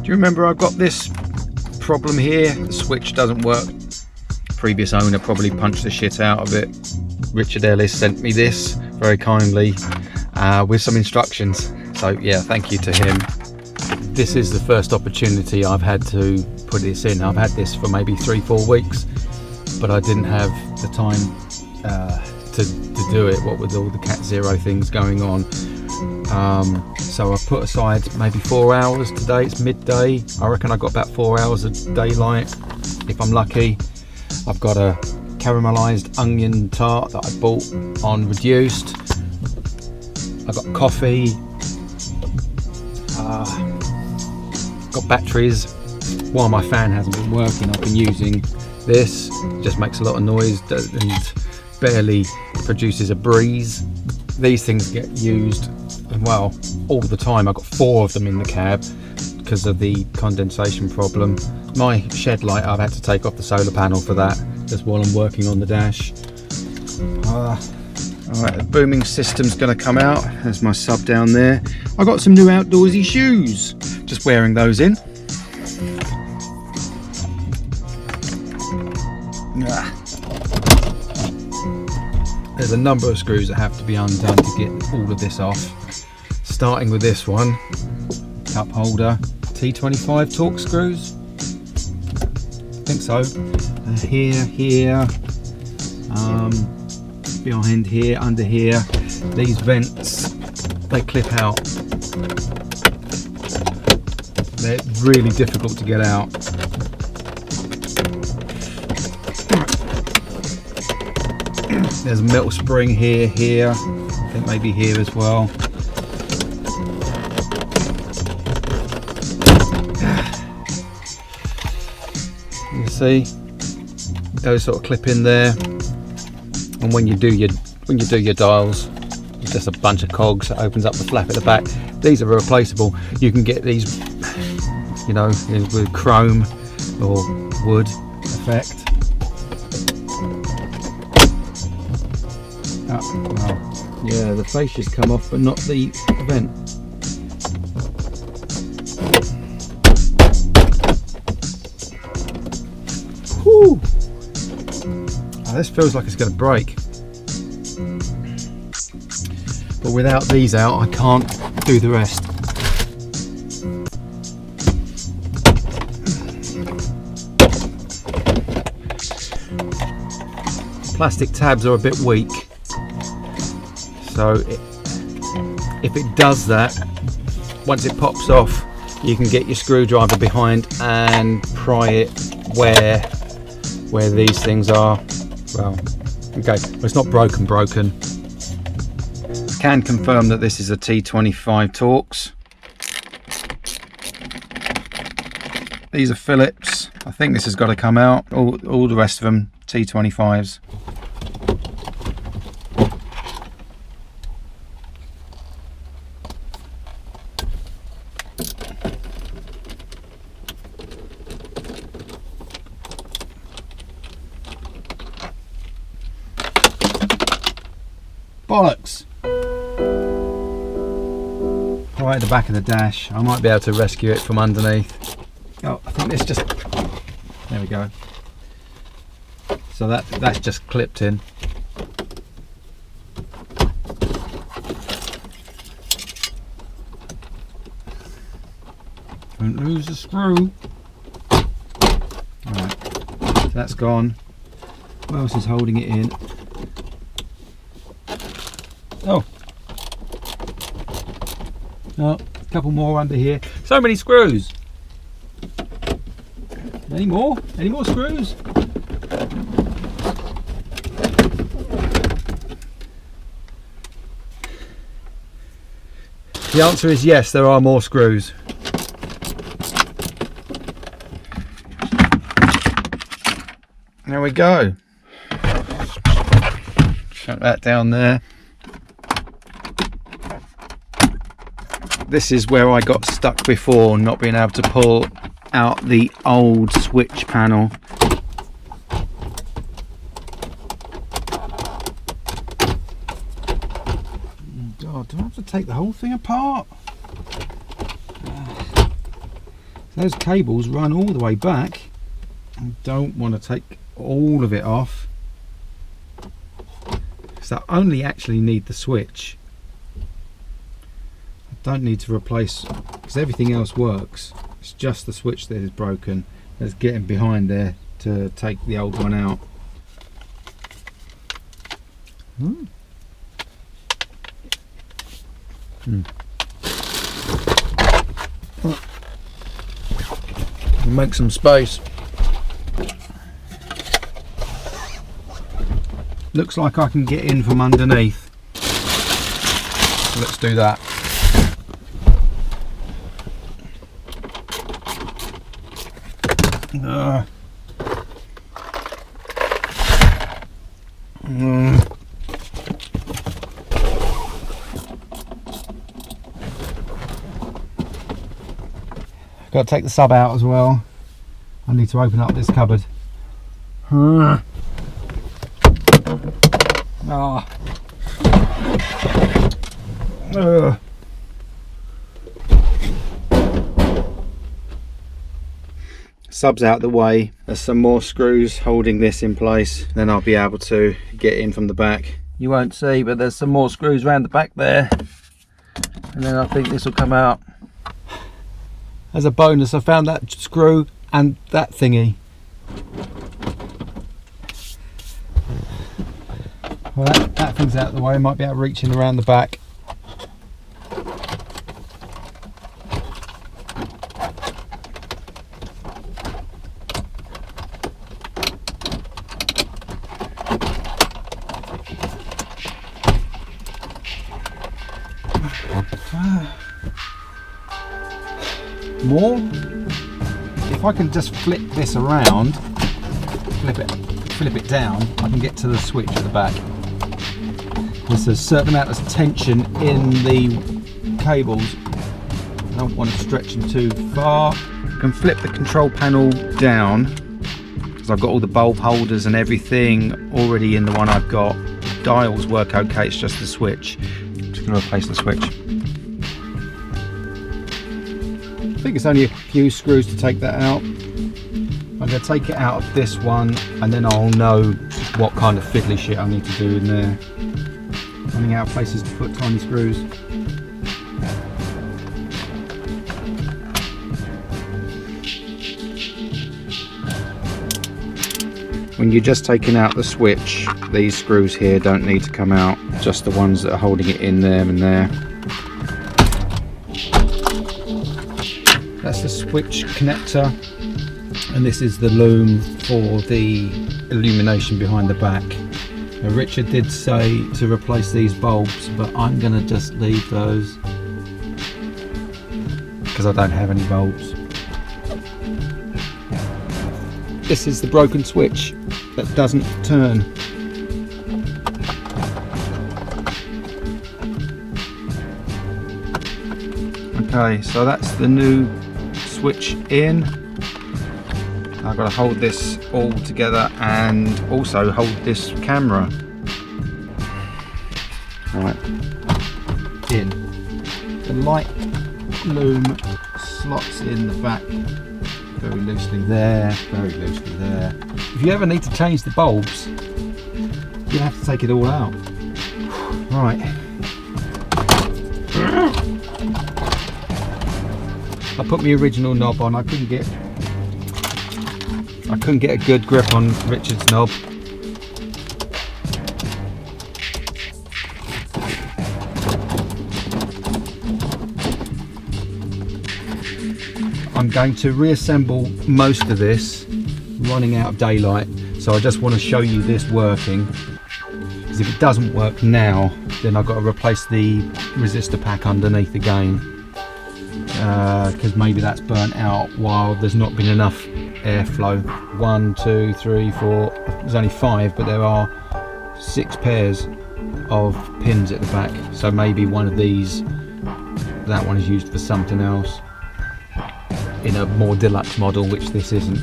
you remember I got this problem here? The switch doesn't work. Previous owner probably punched the shit out of it. Richard Ellis sent me this very kindly with some instructions. So yeah, thank you to him. This is the first opportunity I've had to put this in. I've had this for maybe 3-4 weeks, but I didn't have the time to do it, what with all the Cat Zero things going on. So I put aside maybe 4 hours today. It's midday. I reckon I got about 4 hours of daylight if I'm lucky. I've got a caramelized onion tart that I bought on Reduced. I got coffee, got batteries. While my fan hasn't been working, I've been using this. It just makes a lot of noise and barely produces a breeze. These things get used, well, all the time. I've got 4 of them in the cab because of the condensation problem. My shed light, I've had to take off the solar panel for that, just while I'm working on the dash. Alright, the booming system's going to come out. There's my sub down there. I got some new outdoorsy shoes. Just wearing those in. There's a number of screws that have to be undone to get all of this off. Starting with this one, cup holder, T25 Torx screws. I think so. Here, behind here, under here. These vents, they clip out. They're really difficult to get out. There's a metal spring here, I think maybe here as well. You see, those sort of clip in there, and when you do your dials, it's just a bunch of cogs that opens up the flap at the back. These are replaceable. You can get these, you know, with chrome or wood effect. Well, yeah, the fascia's come off, but not the vent. Whew. Oh, this feels like it's going to break. But without these out, I can't do the rest. Plastic tabs are a bit weak. So if it does that, once it pops off, you can get your screwdriver behind and pry it where these things are. Well, okay, well, it's not broken. I can confirm that this is a T25 Torx. These are Phillips. I think this has got to come out. All the rest of them T25s. Bollocks! Right at the back of the dash. I might be able to rescue it from underneath. Oh, I think this just... There we go. So that's just clipped in. Don't lose the screw. Alright, so that's gone. What else is holding it in? Oh, a couple more under here. So many screws. Any more? Any more screws? The answer is yes, there are more screws. There we go. Shut that down there. This is where I got stuck before, not being able to pull out the old switch panel. God, do I have to take the whole thing apart? those cables run all the way back. I don't want to take all of it off, so I only actually need the switch. I don't need to replace, because everything else works. It's just the switch that is broken. Let's get in behind there to take the old one out. Make some space. Looks like I can get in from underneath. So let's do that. Got to take the sub out as well. I need to open up this cupboard. Sub's out the way. There's some more screws holding this in place. Then I'll be able to get in from the back. You won't see, but there's some more screws around the back there. And then I think this will come out. As a bonus, I found that screw and that thingy. Well, that thing's out of the way. I might be able to reach in around the back. More. If I can just flip this around, flip it down, I can get to the switch at the back. There's a certain amount of tension in the cables. I don't want to stretch them too far. I can flip the control panel down because I've got all the bulb holders and everything already in the one I've got. The dials work okay, it's just the switch. I'm just going to replace the switch. I think it's only a few screws to take that out. I'm going to take it out of this one and then I'll know what kind of fiddly shit I need to do in there. Running out of places to put tiny screws. When you're just taking out the switch, these screws here don't need to come out, just the ones that are holding it in there and there. That's the switch connector, and this is the loom for the illumination behind the back. Now, Richard did say to replace these bulbs, but I'm going to just leave those because I don't have any bulbs. This is the broken switch that doesn't turn. Okay, so that's the new switch in. I've got to hold this all together and also hold this camera. Right, in. The light loom slots in the back very loosely there, very loosely there. If you ever need to change the bulbs, you have to take it all out. Right. I put my original knob on. I couldn't get a good grip on Richard's knob. I'm going to reassemble most of this, running out of daylight, so I just want to show you this working, because if it doesn't work now, then I've got to replace the resistor pack underneath again, because maybe that's burnt out while there's not been enough airflow. 1, 2, 3, 4, there's only 5, but there are 6 pairs of pins at the back, so maybe one of these, that one is used for something else in a more deluxe model, which this isn't.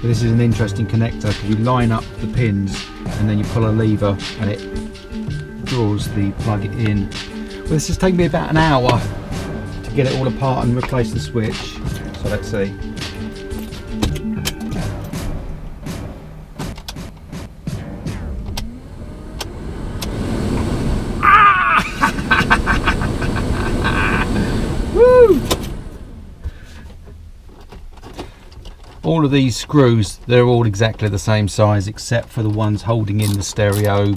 But this is an interesting connector because you line up the pins and then you pull a lever and it draws the plug in. Well, this has taken me about an hour to get it all apart and replace the switch, so let's see. All of these screws, they're all exactly the same size except for the ones holding in the stereo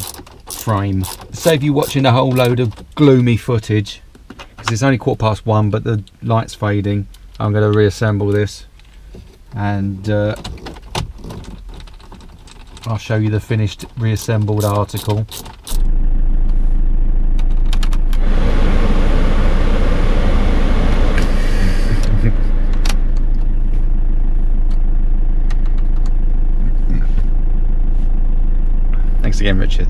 frame. Save you watching a whole load of gloomy footage, because it's only 1:15 but the light's fading. I'm going to reassemble this and I'll show you the finished reassembled article. Thanks again, Richard.